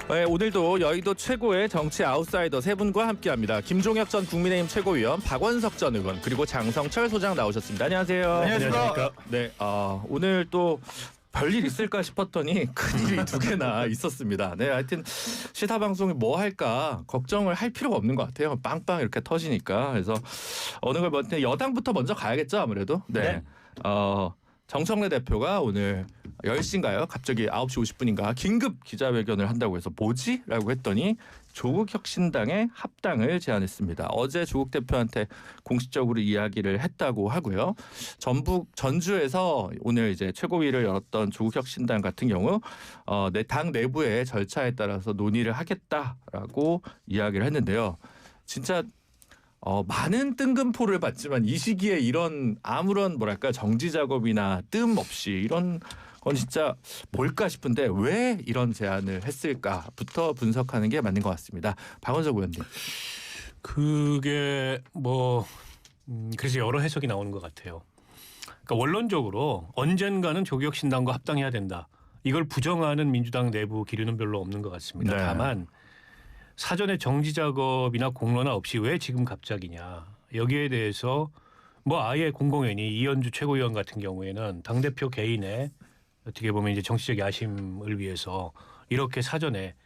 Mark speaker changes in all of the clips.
Speaker 1: 네, 오늘도 여의도 최고의 정치 아웃사이더 세 분과 함께합니다. 김종혁 전 국민의힘 최고위원, 박원석 전 의원, 그리고 장성철 소장 나오셨습니다. 안녕하세요.
Speaker 2: 안녕하십니까.
Speaker 1: 네, 오늘 또 별일 있을까 싶었더니 큰일이 두 개나 있었습니다. 네, 하여튼 시사방송이 뭐 할까 걱정을 할 필요가 없는 것 같아요. 빵빵 이렇게 터지니까. 그래서 어느 걸 먼저 여당부터 먼저 가야겠죠, 아무래도. 네. 정청래 대표가 오늘 10시인가요? 갑자기 9시 50분인가 긴급 기자회견을 한다고 해서 뭐지? 라고 했더니 조국혁신당의 합당을 제안했습니다. 어제 조국 대표한테 공식적으로 이야기를 했다고 하고요. 전주에서 오늘 이제 최고위를 열었던 조국혁신당 같은 경우 당 내부의 절차에 따라서 논의를 하겠다라고 이야기를 했는데요. 진짜 많은 뜬금포를 받지만 이 시기에 이런 아무런 정지 작업이나 뜸 없이 이런 건 진짜 뭘까 싶은데 왜 이런 제안을 했을까부터 분석하는 게 맞는 것 같습니다. 박원석 의원님.
Speaker 2: 그게 그래서 여러 해석이 나오는 것 같아요. 그러니까 원론적으로 언젠가는 조국혁신당과 합당해야 된다. 이걸 부정하는 민주당 내부 기류는 별로 없는 것 같습니다.
Speaker 1: 네.
Speaker 2: 다만 사전에 정지 작업이나 공론화 없이 왜 지금 갑자기냐. 여기에 대해서 아예 공공연히 이현주 최고위원 같은 경우에는 당대표 개인의 어떻게 보면 이제 정치적 야심을 위해서 이렇게 사전에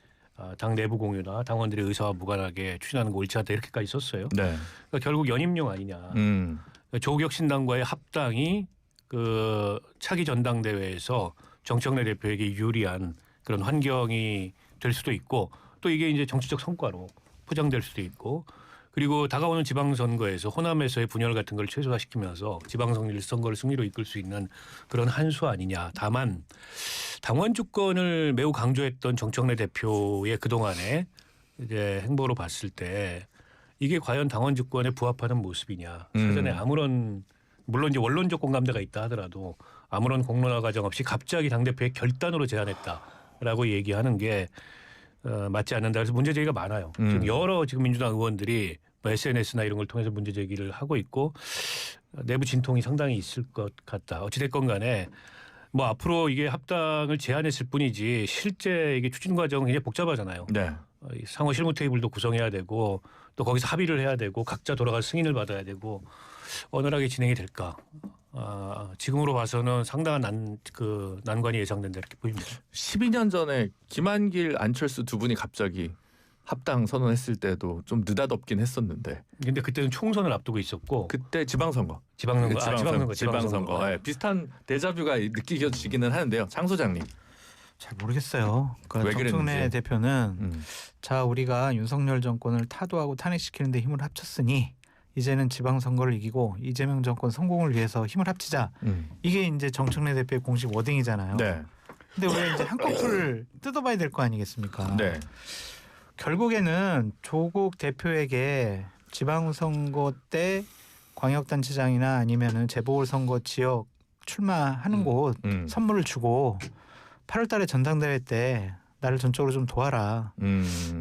Speaker 2: 당 내부 공유나 당원들의 의사와 무관하게 추진하는 거 옳지 않다 이렇게까지 썼어요.
Speaker 1: 네.
Speaker 2: 그러니까 결국 연임용 아니냐. 조국혁신당과의 합당이 그 차기 전당대회에서 정청래 대표에게 유리한 그런 환경이 될 수도 있고 또 이게 이제 정치적 성과로 포장될 수도 있고 그리고 다가오는 지방선거에서 호남에서의 분열 같은 걸 최소화시키면서 지방선거를 승리로 이끌 수 있는 그런 한 수 아니냐. 다만 당원 주권을 매우 강조했던 정청래 대표의 그동안의 이제 행보로 봤을 때 이게 과연 당원 주권에 부합하는 모습이냐. 사전에 아무런 물론 이제 원론적 공감대가 있다 하더라도 아무런 공론화 과정 없이 갑자기 당대표의 결단으로 제안했다라고 얘기하는 게 맞지 않는다. 그래서 문제 제기가 많아요. 지금 여러 민주당 의원들이 SNS나 이런 걸 통해서 문제 제기를 하고 있고 내부 진통이 상당히 있을 것 같다. 어찌됐건 간에 앞으로 이게 합당을 제안했을 뿐이지 실제 이게 추진 과정은 굉장히 복잡하잖아요.
Speaker 1: 네.
Speaker 2: 상호 실무 테이블도 구성해야 되고 또 거기서 합의를 해야 되고 각자 돌아가서 승인을 받아야 되고 원활하게 진행이 될까. 지금으로 봐서는 상당한 난관이 예상된다 이렇게 보입니다.
Speaker 1: 12년 전에 김한길, 안철수 두 분이 갑자기 합당 선언했을 때도 좀 느닷없긴 했었는데.
Speaker 2: 근데 그때는 총선을 앞두고 있었고.
Speaker 1: 그때 지방선거.
Speaker 2: 지방선거.
Speaker 1: 네, 비슷한 데자뷰가 느껴지기는 하는데요. 장 소장님.
Speaker 3: 잘 모르겠어요. 그러니까 정청래 대표는 자 우리가 윤석열 정권을 타도하고 탄핵시키는 데 힘을 합쳤으니 이제는 지방선거를 이기고 이재명 정권 성공을 위해서 힘을 합치자. 이게 이제 정청래 대표의 공식 워딩이잖아요.
Speaker 1: 네.
Speaker 3: 근데 우리가 이제 한꺼풀 뜯어봐야 될 거 아니겠습니까?
Speaker 1: 네.
Speaker 3: 결국에는 조국 대표에게 지방선거 때 광역단체장이나 아니면은 재보궐선거 지역 출마하는 곳 선물을 주고 8월 달에 전당대회 때 나를 전적으로 좀 도와라.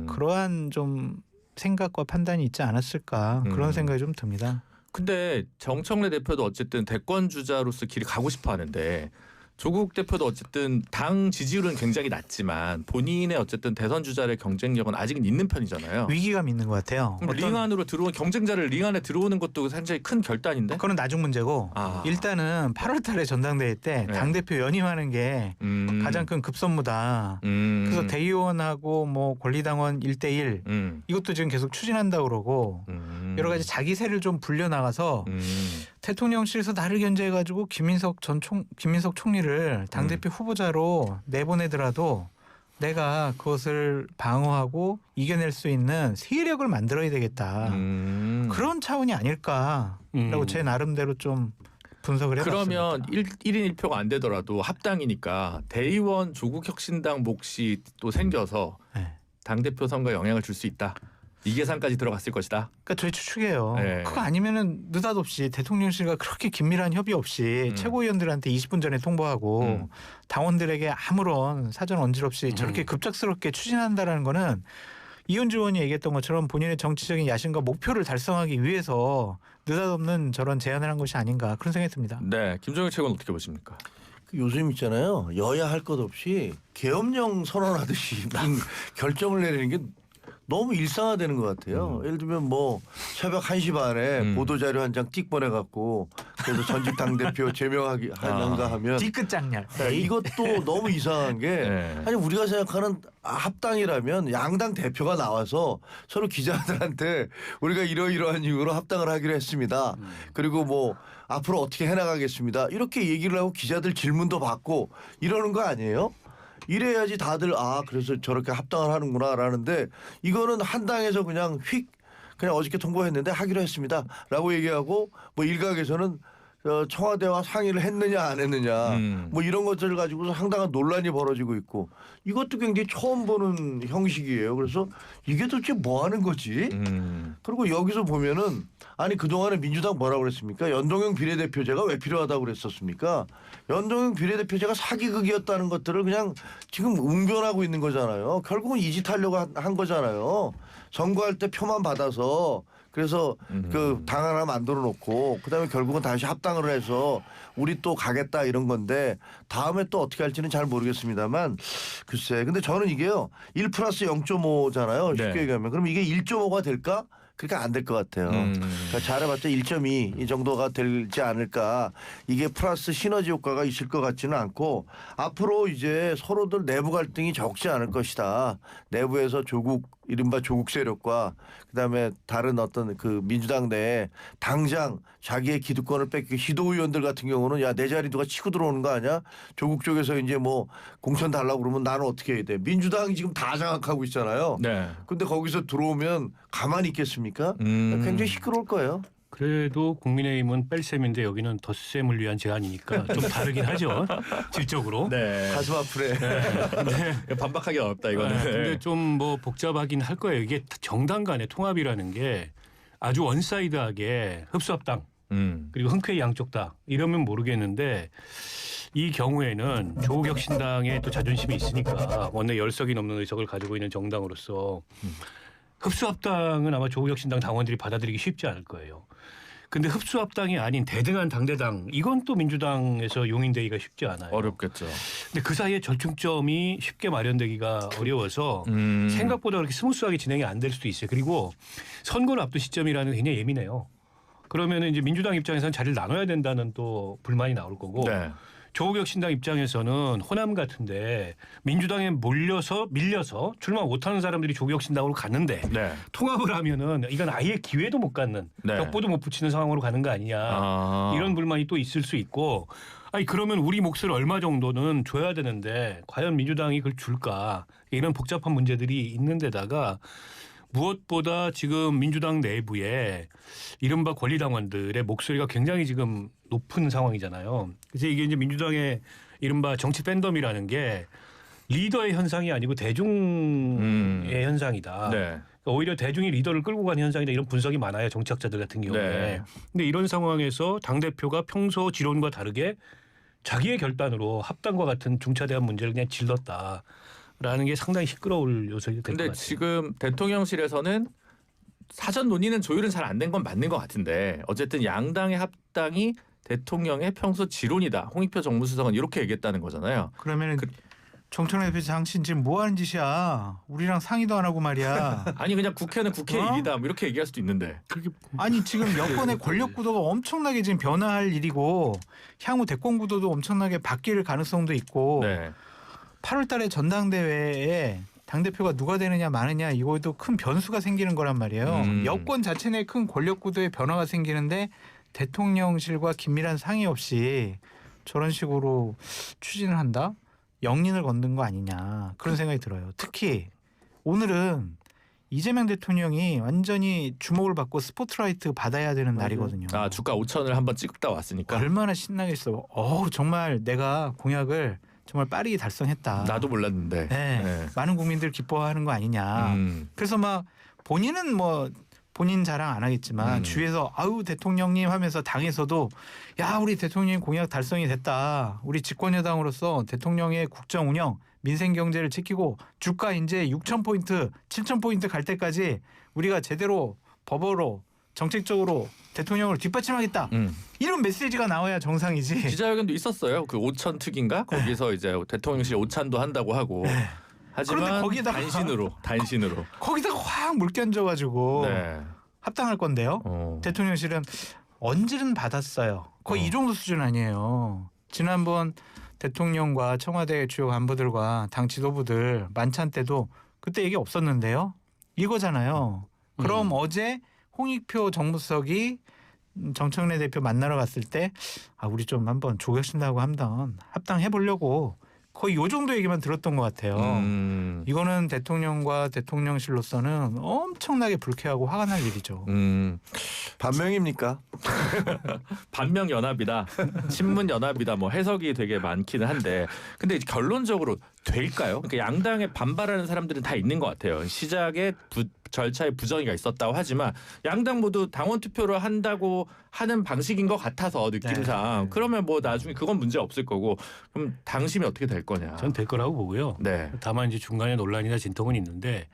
Speaker 3: 그러한 좀 생각과 판단이 있지 않았을까 그런 생각이 좀 듭니다.
Speaker 1: 근데 정청래 대표도 어쨌든 대권 주자로서 길이 가고 싶어 하는데 조국 대표도 어쨌든 당 지지율은 굉장히 낮지만 본인의 어쨌든 대선 주자의 경쟁력은 아직은 있는 편이잖아요.
Speaker 3: 위기감이 있는 것 같아요.
Speaker 1: 링 안으로 들어온 경쟁자를 링 안에 들어오는 것도 굉장히 큰 결단인데?
Speaker 3: 그건 나중 문제고 일단은 8월 달에 전당대회 때 당대표 연임하는 게 가장 큰 급선무다. 그래서 대의원하고 권리당원 1대1 이것도 지금 계속 추진한다고 그러고 여러 가지 자기세를 좀 불려나가서 대통령실에서 나를 견제해가지고 김민석 총리를 당대표 후보자로 내보내더라도 내가 그것을 방어하고 이겨낼 수 있는 세력을 만들어야 되겠다. 그런 차원이 아닐까라고 제 나름대로 좀 분석을 해봤습니다.
Speaker 1: 그러면 1인 1표가 안 되더라도 합당이니까 대의원 조국혁신당 몫이 또 생겨서 당대표 선거에 영향을 줄 수 있다. 이 계산까지 들어갔을 것이다.
Speaker 3: 그러니까 저희 추측이에요. 그거 아니면은 느닷없이 대통령실과 그렇게 긴밀한 협의 없이 최고위원들한테 20분 전에 통보하고 당원들에게 아무런 사전 언질 없이 저렇게 급작스럽게 추진한다라는 거는 이현주 의원이 얘기했던 것처럼 본인의 정치적인 야심과 목표를 달성하기 위해서 느닷없는 저런 제안을 한 것이 아닌가 그런 생각이 듭니다.
Speaker 1: 네, 김종혁 최고는 어떻게 보십니까?
Speaker 4: 그 요즘 있잖아요. 여야 할 것 없이 계엄령 선언하듯이 무슨 결정을 내리는 게 너무 일상화되는 것 같아요. 예를 들면 뭐 새벽 1시 반에 보도자료 한 장 띡 보내갖고 그래서 전직 당대표 제명하는가 하면
Speaker 3: 뒤끝 장렬.
Speaker 4: 이것도 너무 이상한 게
Speaker 1: 네.
Speaker 4: 아니 우리가 생각하는 합당이라면 양당 대표가 나와서 서로 기자들한테 우리가 이러이러한 이유로 합당을 하기로 했습니다. 그리고 뭐 앞으로 어떻게 해나가겠습니다. 이렇게 얘기를 하고 기자들 질문도 받고 이러는 거 아니에요? 이래야지 다들 그래서 저렇게 합당을 하는구나 라는데 이거는 한 당에서 그냥 그냥 어저께 통보했는데 하기로 했습니다 라고 얘기하고 뭐 일각에서는 청와대와 상의를 했느냐 안 했느냐 뭐 이런 것들을 가지고서 상당한 논란이 벌어지고 있고 이것도 굉장히 처음 보는 형식이에요. 그래서 이게 도대체 뭐 하는 거지? 그리고 여기서 보면은 아니 그동안에 민주당 뭐라고 그랬습니까? 연동형 비례대표제가 왜 필요하다고 그랬었습니까? 연동형 비례대표제가 사기극이었다는 것들을 그냥 지금 웅변하고 있는 거잖아요. 결국은 이 짓 하려고 한 거잖아요. 선거할 때 표만 받아서 그래서 그 당 하나 만들어 놓고 그다음에 결국은 다시 합당을 해서 우리 또 가겠다 이런 건데 다음에 또 어떻게 할지는 잘 모르겠습니다만 글쎄 근데 저는 이게요 1 플러스 0.5잖아요. 쉽게
Speaker 1: 네.
Speaker 4: 얘기하면 그럼 이게 1.5가 될까? 그러니까 안 될 것 같아요. 그러니까 잘해봤자 1.2 이 정도가 되지 않을까. 이게 플러스 시너지 효과가 있을 것 같지는 않고 앞으로 이제 서로들 내부 갈등이 적지 않을 것이다. 내부에서 이른바 조국 세력과 그다음에 다른 어떤 그 민주당 내에 당장 자기의 기득권을 뺏기 시도 의원들 같은 경우는 야 내 자리 누가 치고 들어오는 거 아니야? 조국 쪽에서 이제 뭐 공천 달라고 그러면 나는 어떻게 해야 돼? 민주당이 지금 다 장악하고 있잖아요.
Speaker 1: 네.
Speaker 4: 근데 거기서 들어오면 가만히 있겠습니까? 굉장히 시끄러울 거예요.
Speaker 2: 그래도 국민의힘은 뺄셈인데 여기는 덧셈을 위한 제안이니까 좀 다르긴 하죠. 질적으로.
Speaker 1: 네.
Speaker 4: 가슴 아프네.
Speaker 2: 네.
Speaker 1: 반박하기 어렵다 이거는.
Speaker 2: 네. 근데 좀 뭐 복잡하긴 할 거예요. 이게 정당 간의 통합이라는 게 아주 원사이드하게 흡수합당 그리고 흔쾌히 양쪽 다 이러면 모르겠는데 이 경우에는 조국혁신당의 또 자존심이 있으니까 원내 10석이 넘는 의석을 가지고 있는 정당으로서 흡수합당은 아마 조국혁신당 당원들이 받아들이기 쉽지 않을 거예요. 근데 흡수합당이 아닌 대등한 당대당 이건 또 민주당에서 용인되기가 쉽지 않아요.
Speaker 1: 어렵겠죠.
Speaker 2: 근데 그 사이에 절충점이 쉽게 마련되기가 어려워서 생각보다 그렇게 스무스하게 진행이 안 될 수도 있어요. 그리고 선거를 앞둔 시점이라는 게 굉장히 예민해요. 그러면 이제 민주당 입장에서는 자리를 나눠야 된다는 또 불만이 나올 거고
Speaker 1: 네.
Speaker 2: 조국혁신당 입장에서는 호남 같은데 민주당에 밀려서 출마 못하는 사람들이 조국혁신당으로 갔는데
Speaker 1: 네.
Speaker 2: 통합을 하면은 이건 아예 기회도 못 갖는
Speaker 1: 네.
Speaker 2: 벽보도 못 붙이는 상황으로 가는 거 아니냐 이런 불만이 또 있을 수 있고 아니 그러면 우리 몫을 얼마 정도는 줘야 되는데 과연 민주당이 그걸 줄까 이런 복잡한 문제들이 있는 데다가 무엇보다 지금 민주당 내부에 이른바 권리당원들의 목소리가 굉장히 지금 높은 상황이잖아요. 그래서 이게 이제 민주당의 이른바 정치 팬덤이라는 게 리더의 현상이 아니고 대중의 현상이다.
Speaker 1: 네.
Speaker 2: 그러니까 오히려 대중이 리더를 끌고 가는 현상이다. 이런 분석이 많아요. 정치학자들 같은 경우에.
Speaker 1: 네.
Speaker 2: 근데 이런 상황에서 당대표가 평소 지론과 다르게 자기의 결단으로 합당과 같은 중차대한 문제를 그냥 질렀다. 라는 게 상당히 시끄러울 요소가 될 것 같아요.
Speaker 1: 근데 지금 대통령실에서는 사전 논의는 조율은 잘 안 된 건 맞는 것 같은데 어쨌든 양당의 합당이 대통령의 평소 지론이다. 홍익표 정무수석은 이렇게 얘기했다는 거잖아요.
Speaker 3: 그러면은 정청래 대표 당신 지금 뭐 하는 짓이야? 우리랑 상의도 안 하고 말이야.
Speaker 1: 아니 그냥 국회는 국회의
Speaker 3: 어?
Speaker 1: 일이다. 뭐 이렇게 얘기할 수도 있는데.
Speaker 3: 아니 지금 여권의 권력 구도가 엄청나게 지금 변화할 일이고 향후 대권 구도도 엄청나게 바뀔 가능성도 있고
Speaker 1: 네.
Speaker 3: 8월 달에 전당대회에 당대표가 누가 되느냐 마느냐 이거에도 큰 변수가 생기는 거란 말이에요. 여권 자체 내 큰 권력 구도의 변화가 생기는데 대통령실과 긴밀한 상의 없이 저런 식으로 추진을 한다? 영린을 걷는 거 아니냐 그런 생각이 들어요. 특히 오늘은 이재명 대통령이 완전히 주목을 받고 스포트라이트 받아야 되는 날이거든요.
Speaker 1: 아 주가 5천을 한번 찍다 왔으니까.
Speaker 3: 얼마나 신나겠어. 정말 내가 공약을 정말 빠르게 달성했다.
Speaker 1: 나도 몰랐는데.
Speaker 3: 네.
Speaker 1: 네.
Speaker 3: 많은 국민들 기뻐하는 거 아니냐. 그래서 막 본인은 뭐 본인 자랑 안 하겠지만 주위에서 아우 대통령님 하면서 당에서도 야 우리 대통령님 공약 달성이 됐다. 우리 집권여당으로서 대통령의 국정 운영 민생 경제를 지키고 주가 이제 6,000포인트 7,000포인트 갈 때까지 우리가 제대로 법으로 정책적으로 대통령을 뒷받침하겠다. 이런 메시지가 나와야 정상이지.
Speaker 1: 기자회견도 있었어요. 그 오천 특인가 거기서 이제 대통령실 오찬도 한다고 하고. 하지만
Speaker 3: 그런데 거기다가
Speaker 1: 단신으로
Speaker 3: 거기다가 확 물견져가지고
Speaker 1: 네.
Speaker 3: 합당할 건데요. 대통령실은 언질은 받았어요. 거의 이 정도 수준 아니에요. 지난번 대통령과 청와대 주요 간부들과 당 지도부들 만찬 때도 그때 얘기 없었는데요. 이거잖아요. 그럼 어제 홍익표 정무수석이 정청래 대표 만나러 갔을 때 우리 좀 한번 조격신다고 한번 합당해 보려고 거의 요 정도 얘기만 들었던 것 같아요. 이거는 대통령과 대통령실로서는 엄청나게 불쾌하고 화가 날 일이죠.
Speaker 4: 반명입니까?
Speaker 1: 반명연합이다, 친문연합이다, 뭐 해석이 되게 많기는 한데, 근데 결론적으로 될까요? 그러니까 양당에 반발하는 사람들은 다 있는 것 같아요. 시작에 절차에 부정의가 있었다고 하지만 양당 모두 당원 투표를 한다고 하는 방식인 것 같아서 느낌상. 그러면 뭐 나중에 그건 문제 없을 거고, 그럼 당심이 어떻게 될 거냐?
Speaker 2: 전 될 거라고 보고요.
Speaker 1: 네.
Speaker 2: 다만 이제 중간에 논란이나 진통은 있는데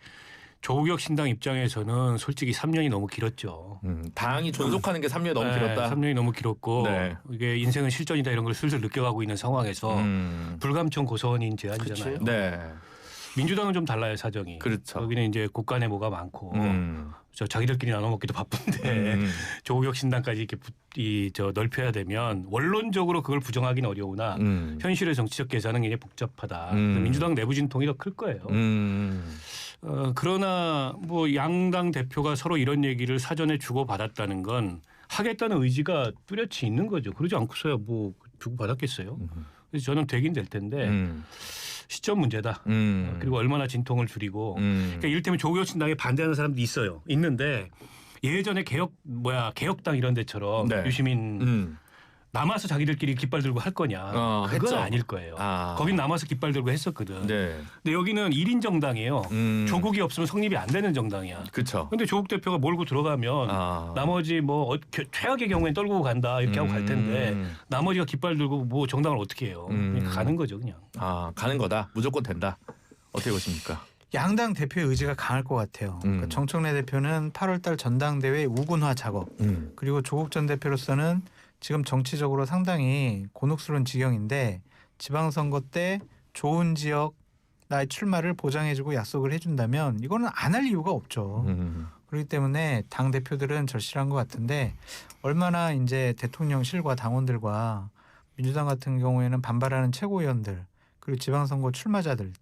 Speaker 2: 조국혁 신당 입장에서는 솔직히 3년이 너무 길었죠.
Speaker 1: 당이 존속하는 게 3년이 너무 길었다.
Speaker 2: 3년이 너무 길었고
Speaker 1: 네.
Speaker 2: 이게 인생은 실전이다 이런 걸 슬슬 느껴가고 있는 상황에서 불감청 고소원인 제안이잖아요.
Speaker 1: 네.
Speaker 2: 민주당은 좀 달라요 사정이.
Speaker 1: 그렇죠.
Speaker 2: 여기는 이제 국간의모가 많고 저 자기들끼리 나눠 먹기도 바쁜데 조국혁 신당까지 이렇게 넓혀야 되면 원론적으로 그걸 부정하기는 어려우나 현실의 정치적 계산은 굉장히 복잡하다. 민주당 내부 진통이 더 클 거예요. 그러나 뭐 양당 대표가 서로 이런 얘기를 사전에 주고받았다는 건 하겠다는 의지가 뚜렷이 있는 거죠. 그러지 않고서야 뭐 주고받았겠어요. 그래서 저는 되긴 될 텐데 시점 문제다. 그리고 얼마나 진통을 줄이고. 그러니까 이를테면 조국혁 신당에 반대하는 사람도 있어요. 있는데 예전에 개혁당 이런 데처럼
Speaker 1: 네.
Speaker 2: 유시민 남아서 자기들끼리 깃발 들고 할 거냐. 그건
Speaker 1: 했죠.
Speaker 2: 아닐 거예요. 거긴 남아서 깃발 들고 했었거든.
Speaker 1: 네.
Speaker 2: 근데 여기는 1인 정당이에요. 조국이 없으면 성립이 안 되는 정당이야.
Speaker 1: 그렇죠.
Speaker 2: 근데 조국 대표가 몰고 들어가면 나머지 뭐 최악의 경우엔 떨고 간다 이렇게 하고 갈 텐데 나머지가 깃발 들고 뭐 정당을 어떻게 해요. 그러니까 가는 거죠 그냥.
Speaker 1: 가는 거다. 무조건 된다. 어떻게 보십니까?
Speaker 3: 양당 대표의 의지가 강할 것 같아요. 그러니까 정청래 대표는 8월달 전당대회 우군화 작업 그리고 조국 전 대표로서는 지금 정치적으로 상당히 곤혹스러운 지경인데 지방선거 때 좋은 지역 나의 출마를 보장해주고 약속을 해준다면 이거는 안 할 이유가 없죠. 그렇기 때문에 당 대표들은 절실한 것 같은데 얼마나 이제 대통령실과 당원들과 민주당 같은 경우에는 반발하는 최고위원들 그리고 지방선거 출마자들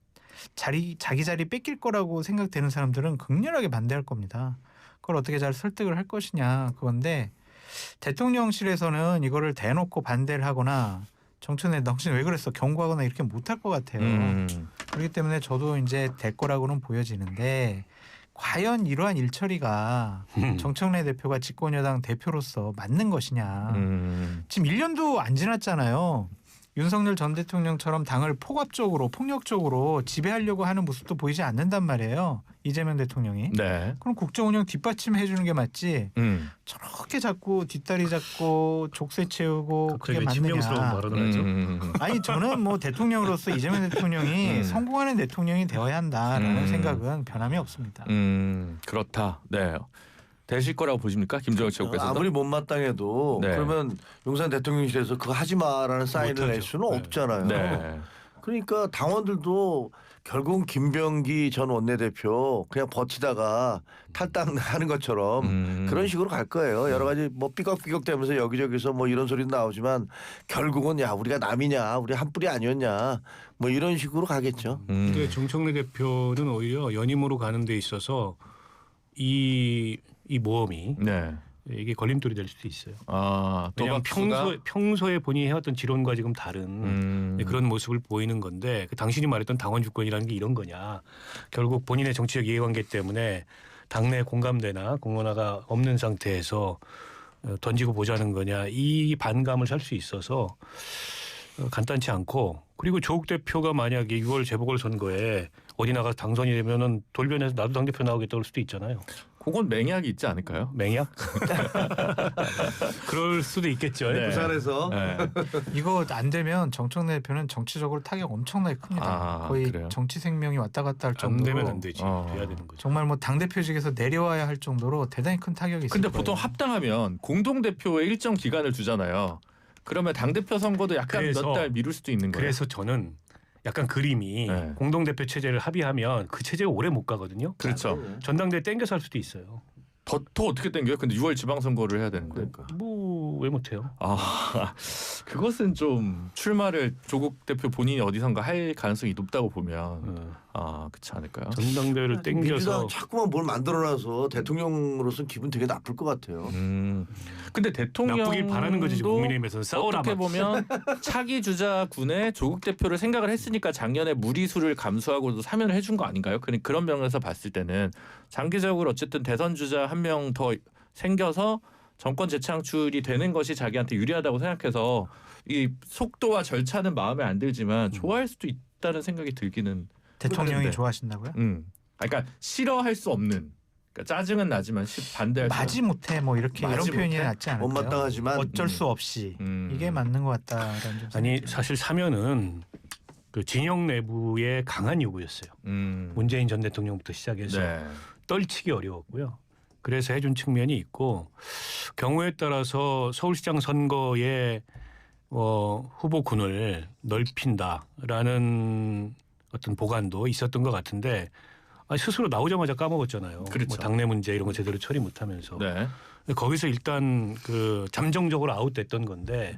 Speaker 3: 자기 자리 뺏길 거라고 생각되는 사람들은 극렬하게 반대할 겁니다. 그걸 어떻게 잘 설득을 할 것이냐 그건데 대통령실에서는 이거를 대놓고 반대를 하거나 정청래 당신 왜 그랬어 경고하거나 이렇게 못할 것 같아요. 그렇기 때문에 저도 이제 될 거라고는 보여지는데 과연 이러한 일처리가 정청래 대표가 집권여당 대표로서 맞는 것이냐. 지금 1년도 안 지났잖아요. 윤석열 전 대통령처럼 당을 폭압적으로 폭력적으로 지배하려고 하는 모습도 보이지 않는단 말이에요. 이재명 대통령이.
Speaker 1: 네.
Speaker 3: 그럼 국정운영 뒷받침해 주는 게 맞지. 저렇게 자꾸 뒷다리 잡고 족쇄 채우고 그게 맞느냐.
Speaker 2: 친명스러운 발언을 하죠.
Speaker 3: 아니 저는 뭐 대통령으로서 이재명 대통령이 성공하는 대통령이 되어야 한다라는 생각은 변함이 없습니다.
Speaker 1: 그렇다. 네. 되실 거라고 보십니까? 김정일 최고께서도?
Speaker 4: 아무리 못마땅해도
Speaker 1: 네.
Speaker 4: 그러면 용산 대통령실에서 그거 하지 마라는 사인을 낼 수는 없잖아요.
Speaker 1: 네.
Speaker 4: 그러니까 당원들도 결국 김병기 전 원내대표 그냥 버티다가 탈당하는 것처럼 그런 식으로 갈 거예요. 여러 가지 뭐 삐걱삐걱대면서 여기저기서 뭐 이런 소리도 나오지만 결국은 야 우리가 남이냐 우리 한 뿌리 아니었냐 뭐 이런 식으로 가겠죠.
Speaker 2: 근데 정청래 대표는 오히려 연임으로 가는 데 있어서 이 모험이
Speaker 1: 네.
Speaker 2: 이게 걸림돌이 될 수도 있어요. 왜냐하면
Speaker 1: 도박수가
Speaker 2: 평소에 본인이 해왔던 지론과 지금 다른 그런 모습을 보이는 건데 당신이 말했던 당원 주권이라는 게 이런 거냐. 결국 본인의 정치적 이해관계 때문에 당내 공감대나 공론화가 없는 상태에서 던지고 보자는 거냐. 이 반감을 살 수 있어서 간단치 않고 그리고 조국 대표가 만약에 6월 재보궐선거에 어디 나가서 당선이 되면은 돌변해서 나도 당대표 나오겠다 그럴 수도 있잖아요.
Speaker 1: 그건 맹약이 있지 않을까요?
Speaker 2: 맹약? 그럴 수도 있겠죠.
Speaker 1: 네.
Speaker 4: 부산에서
Speaker 1: 네.
Speaker 3: 이거 안 되면 정청래 대표는 정치적으로 타격 엄청나게 큽니다.
Speaker 1: 아,
Speaker 3: 거의
Speaker 1: 그래요?
Speaker 3: 정치 생명이 왔다 갔다 할
Speaker 2: 안
Speaker 3: 정도로
Speaker 2: 되면 안 되지. 돼야 되는 거죠.
Speaker 3: 정말 뭐 당 대표직에서 내려와야 할 정도로 대단히 큰 타격이 있을
Speaker 1: 근데
Speaker 3: 거예요.
Speaker 1: 보통 합당하면 공동 대표에 일정 기간을 두잖아요. 그러면 당 대표 선거도 약간
Speaker 2: 그래서-
Speaker 1: 몇 달 미룰 수도 있는 거예요.
Speaker 2: 그래서 저는 약간 그림이
Speaker 1: 네.
Speaker 2: 공동대표 체제를 합의하면 그 체제가 오래 못 가거든요.
Speaker 1: 그렇죠.
Speaker 2: 전당대회 땡겨서 할 수도 있어요.
Speaker 1: 더 어떻게 땡겨요? 근데 6월 지방선거를 해야 되는데.
Speaker 4: 그러니까.
Speaker 2: 뭐 왜 못해요?
Speaker 1: 아, 그것은 좀 출마를 조국 대표 본인이 어디선가 할 가능성이 높다고 보면 그렇지 않을까요?
Speaker 2: 전당대회를 땡겨서
Speaker 4: 민주당 자꾸만 뭘 만들어놔서 대통령으로서는 기분 되게 나쁠 것 같아요.
Speaker 1: 근데 대통령
Speaker 2: 나쁘길 바라는 거지 지금 국민의힘에서는 싸우라
Speaker 1: 어떻게
Speaker 2: 막.
Speaker 1: 보면 차기 주자군의 조국 대표를 생각을 했으니까 작년에 무리수를 감수하고도 사면을 해준 거 아닌가요? 그런 면에서 봤을 때는 장기적으로 어쨌든 대선 주자 한 명 더 생겨서 정권 재창출이 되는 것이 자기한테 유리하다고 생각해서 이 속도와 절차는 마음에 안 들지만 좋아할 수도 있다는 생각이 들기는
Speaker 3: 대통령이
Speaker 1: 하는데.
Speaker 3: 좋아하신다고요?
Speaker 1: 그러니까 싫어할 수 없는 그러니까 짜증은 나지만 반대할 수
Speaker 3: 마지 못해 뭐 이렇게 이런
Speaker 1: 마지
Speaker 3: 표현이
Speaker 1: 못해?
Speaker 3: 낫지 않을까요?
Speaker 4: 못마땅하지만
Speaker 3: 어쩔 수 없이 이게 맞는 것 같다라는 좀
Speaker 2: 아니
Speaker 3: 생각이 들어요.
Speaker 2: 사실 사면은 그 진영 내부의 강한 요구였어요. 문재인 전 대통령부터 시작해서
Speaker 1: 네.
Speaker 2: 떨치기 어려웠고요. 그래서 해준 측면이 있고 경우에 따라서 서울시장 선거에 후보군을 넓힌다라는 어떤 보관도 있었던 것 같은데 스스로 나오자마자 까먹었잖아요.
Speaker 1: 그렇죠.
Speaker 2: 뭐 당내 문제 이런 거 제대로 처리 못하면서
Speaker 1: 네.
Speaker 2: 거기서 일단 그 잠정적으로 아웃됐던 건데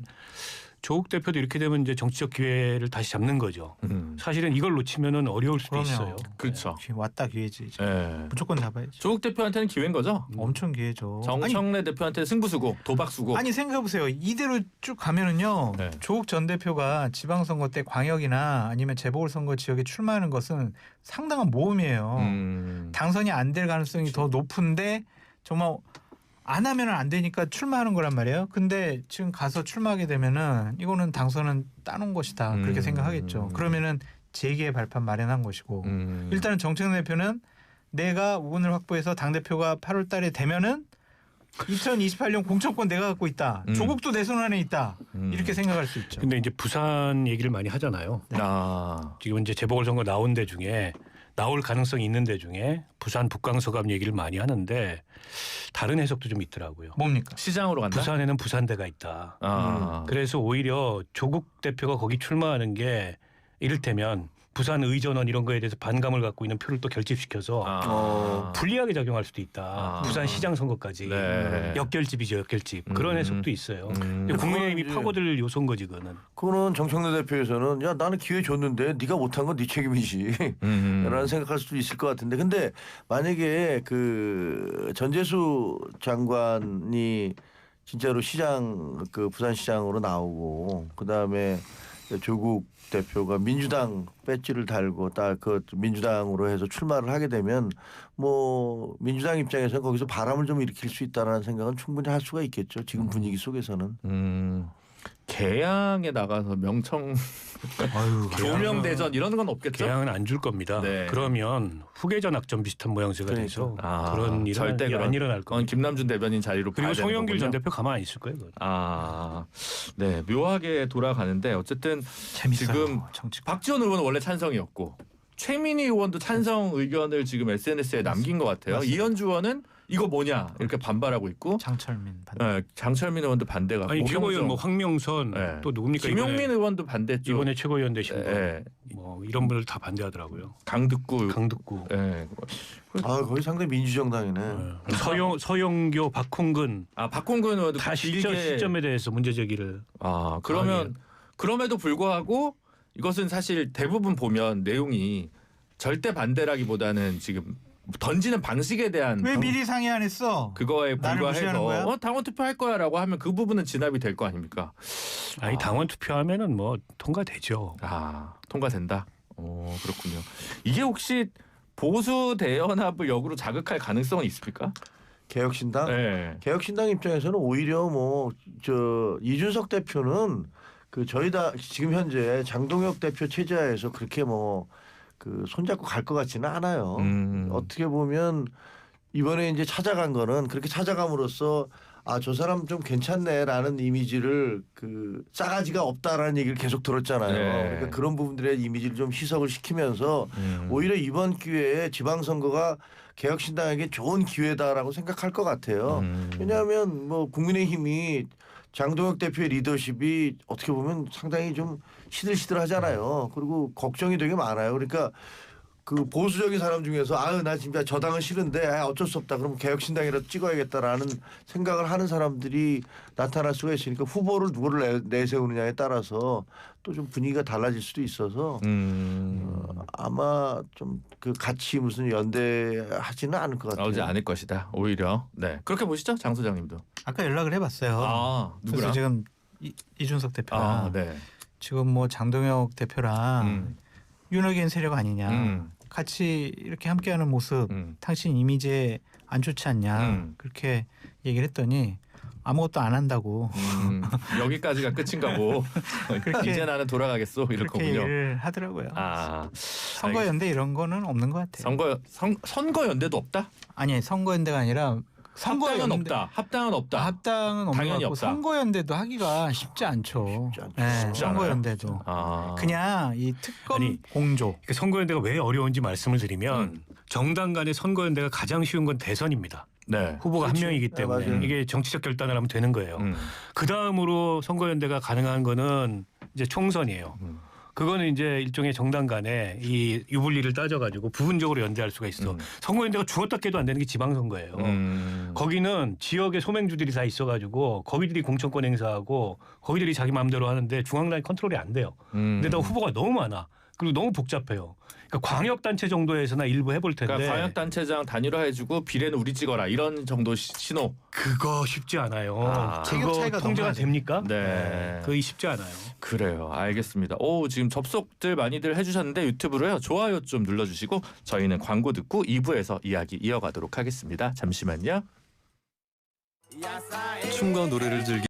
Speaker 2: 조국 대표도 이렇게 되면 이제 정치적 기회를 다시 잡는 거죠. 사실은 이걸 놓치면은 어려울 수도
Speaker 3: 그럼요.
Speaker 2: 있어요.
Speaker 1: 그렇죠.
Speaker 3: 왔다 기회지. 이제.
Speaker 1: 네.
Speaker 3: 무조건 잡아야죠.
Speaker 1: 조국 대표한테는 기회인 거죠.
Speaker 3: 엄청 기회죠.
Speaker 1: 정청래 대표한테 승부수고 도박수고.
Speaker 3: 아니 생각해보세요. 이대로 쭉 가면은요.
Speaker 1: 네.
Speaker 3: 조국 전 대표가 지방선거 때 광역이나 아니면 재보궐선거 지역에 출마하는 것은 상당한 모험이에요. 당선이 안 될 가능성이 더 높은데 정말 안 하면 안 되니까 출마하는 거란 말이에요. 근데 지금 가서 출마하게 되면은 이거는 당선은 따놓은 것이다. 그렇게 생각하겠죠. 그러면은 재기의 발판 마련한 것이고 일단은 정청래 대표는 내가 우분을 확보해서 당대표가 8월 달에 되면은 2028년 공천권 내가 갖고 있다. 조국도 내 손 안에 있다. 이렇게 생각할 수 있죠.
Speaker 2: 근데 이제 부산 얘기를 많이 하잖아요. 지금 이제 재보궐선거 나온 데 중에 나올 가능성이 있는 데 중에 부산 북광서감 얘기를 많이 하는데 다른 해석도 좀 있더라고요.
Speaker 3: 뭡니까?
Speaker 1: 시장으로 간다.
Speaker 2: 부산에는 부산대가 있다. 그래서 오히려 조국 대표가 거기 출마하는 게 이를테면 부산 의전원 이런 거에 대해서 반감을 갖고 있는 표를 또 결집시켜서 불리하게 작용할 수도 있다. 부산 시장 선거까지.
Speaker 1: 네.
Speaker 2: 역결집이죠, 역결집. 그런 해석도 있어요. 근데 국민의힘이
Speaker 4: 그건 이제-
Speaker 2: 파고들 요소인 거지 그거는.
Speaker 4: 그거는 정청래 대표에서는 야 나는 기회 줬는데 네가 못한 건 네 책임이지 라는 생각할 수도 있을 것 같은데 근데 만약에 그 전재수 장관이 진짜로 시장 그 부산시장으로 나오고 그다음에 조국 대표가 민주당 배지를 달고 딱 그 민주당으로 해서 출마를 하게 되면 뭐 민주당 입장에서는 거기서 바람을 좀 일으킬 수 있다는 생각은 충분히 할 수가 있겠죠. 지금 분위기 속에서는.
Speaker 1: 개항에 나가서 명청 조명 대전 이런 건 없겠죠?
Speaker 2: 개항은 안 줄 겁니다.
Speaker 1: 네.
Speaker 2: 그러면 후계전 악전 비슷한 모양새가 돼서
Speaker 1: 아,
Speaker 2: 그런 일은
Speaker 1: 절대
Speaker 2: 안 일어날
Speaker 1: 그건
Speaker 2: 겁니다.
Speaker 1: 김남준 대변인 자리로
Speaker 2: 그리고
Speaker 1: 봐야 되는
Speaker 2: 송영길 전
Speaker 1: 거군요.
Speaker 2: 대표 가만 안 있을 거예요. 그건.
Speaker 1: 네 묘하게 돌아가는데 어쨌든
Speaker 3: 재밌어요.
Speaker 1: 지금
Speaker 3: 정치.
Speaker 1: 박지원 의원은 원래 찬성이었고 최민희 의원도 찬성 의견을 지금 SNS에 남긴 것 같아요.
Speaker 3: 맞습니다.
Speaker 1: 이현주 의원은 이거 뭐냐 이렇게 반발하고 있고
Speaker 3: 장철민 반대.
Speaker 1: 장철민 의원도 반대가.
Speaker 2: 아니 최고위원 뭐 황명선
Speaker 1: 네.
Speaker 2: 또 누굽니까?
Speaker 1: 김용민 의원도 반대죠.
Speaker 2: 이번에 최고위원 되신 분.
Speaker 1: 네.
Speaker 2: 뭐 이런 분들 다 반대하더라고요.
Speaker 1: 강득구.
Speaker 2: 강득구.
Speaker 1: 네.
Speaker 4: 아 거의 상당히 민주정당이네.
Speaker 2: 서영교, 박홍근
Speaker 1: 박홍근 의원도
Speaker 2: 다
Speaker 1: 길게-
Speaker 2: 시점에 대해서 문제 제기를.
Speaker 1: 그러면 그럼에도 불구하고 이것은 사실 대부분 보면 내용이 절대 반대라기보다는 지금 던지는 방식에 대한
Speaker 3: 왜 미리 상의 안 했어?
Speaker 1: 그거에
Speaker 3: 나를 무시하는 거야?
Speaker 1: 불과해서 당원 투표할 거야라고 하면 그 부분은 진압이 될 거 아닙니까?
Speaker 2: 아니 당원 투표하면은 뭐 통과되죠.
Speaker 1: 통과된다. 그렇군요. 이게 혹시 보수 대연합을 역으로 자극할 가능성은 있습니까?
Speaker 4: 개혁신당.
Speaker 1: 네.
Speaker 4: 개혁신당 입장에서는 오히려 뭐 저 이준석 대표는 그 저희 다 지금 현재 장동혁 대표 체제하에서 그렇게 뭐 그 손잡고 갈 것 같지는 않아요. 어떻게 보면 이번에 이제 찾아간 거는 그렇게 찾아감으로써 아, 저 사람 좀 괜찮네라는 이미지를 그 싸가지가 없다라는 얘기를 계속 들었잖아요.
Speaker 1: 네.
Speaker 4: 그러니까 그런 부분들의 이미지를 좀 희석을 시키면서 오히려 이번 기회에 지방선거가 개혁신당에게 좋은 기회다라고 생각할 것 같아요. 왜냐하면 뭐 국민의힘이 장동혁 대표의 리더십이 어떻게 보면 상당히 좀 시들시들하잖아요. 그리고 걱정이 되게 많아요. 그러니까 그 보수적인 사람 중에서 아유 나 진짜 저 당은 싫은데 어쩔 수 없다. 그럼 개혁신당이라도 찍어야겠다라는 생각을 하는 사람들이 나타날 수가 있으니까 후보를 누구를 내세우느냐에 따라서 또 좀 분위기가 달라질 수도 있어서 아마 좀 그 같이 무슨 연대하지는 않을 것 같아요.
Speaker 1: 나오지 않을 것이다. 오히려. 네. 그렇게 보시죠, 장 소장님도.
Speaker 3: 아까 연락을 해봤어요.
Speaker 1: 아, 누구랑?
Speaker 3: 그래서 지금 이준석 대표랑
Speaker 1: 네.
Speaker 3: 지금 뭐 장동혁 대표랑 윤호기인 세력 아니냐. 같이 이렇게 함께하는 모습 당신 이미지에 안 좋지 않냐. 그렇게 얘기를 했더니 아무것도 안 한다고.
Speaker 1: 여기까지가 끝인가 보. 이제 나는 돌아가겠소 이럴
Speaker 3: 그렇게
Speaker 1: 거군요.
Speaker 3: 얘기를 하더라고요.
Speaker 1: 아,
Speaker 3: 선거연대 이런 거는 없는 것 같아요.
Speaker 1: 선거연대도 없다?
Speaker 3: 아니 선거연대가 아니라
Speaker 1: 합당은 없다. 합당은 없다.
Speaker 3: 합당은 없는
Speaker 1: 당연히
Speaker 3: 것 같고
Speaker 1: 없다.
Speaker 3: 선거연대도 하기가 쉽지 않죠.
Speaker 4: 쉽지 않죠.
Speaker 3: 네,
Speaker 1: 쉽지 않아요?
Speaker 3: 선거연대도 그냥 이 특검
Speaker 2: 아니,
Speaker 3: 공조.
Speaker 2: 그러니까 선거연대가 왜 어려운지 말씀을 드리면 정당 간의 선거연대가 가장 쉬운 건 대선입니다.
Speaker 1: 네.
Speaker 2: 후보가
Speaker 4: 그렇지.
Speaker 2: 한 명이기 때문에
Speaker 4: 네, 맞아요.
Speaker 2: 이게 정치적 결단을 하면 되는 거예요. 그 다음으로 선거연대가 가능한 거는 이제 총선이에요. 그거는 이제 일종의 정당 간에 이 유불리를 따져가지고 부분적으로 연대할 수가 있어. 선거연대가 죽었다 깨도 안 되는 게 지방선거예요. 거기는 지역의 소맹주들이 다 있어가지고 거기들이 공천권 행사하고 거기들이 자기 마음대로 하는데 중앙당이 컨트롤이 안 돼요. 근데다가 후보가 너무 많아. 그리고 너무 복잡해요. 그러니까 광역단체 정도에서나 일부 해볼 텐데.
Speaker 1: 그러니까 광역단체장 단일화해주고 비례는 우리 찍어라 이런 정도 신호.
Speaker 2: 그거 쉽지 않아요.
Speaker 1: 아.
Speaker 3: 체격
Speaker 2: 그거
Speaker 3: 차이가
Speaker 2: 통제가
Speaker 3: 너무 나죠.
Speaker 2: 됩니까?
Speaker 1: 네.
Speaker 2: 거의 쉽지 않아요.
Speaker 1: 그래요. 알겠습니다. 오, 지금 접속들 많이들 해주셨는데 유튜브로요. 좋아요 좀 눌러주시고 저희는 광고 듣고 2부에서 이야기 이어가도록 하겠습니다. 잠시만요.
Speaker 5: 춤과 노래를 즐기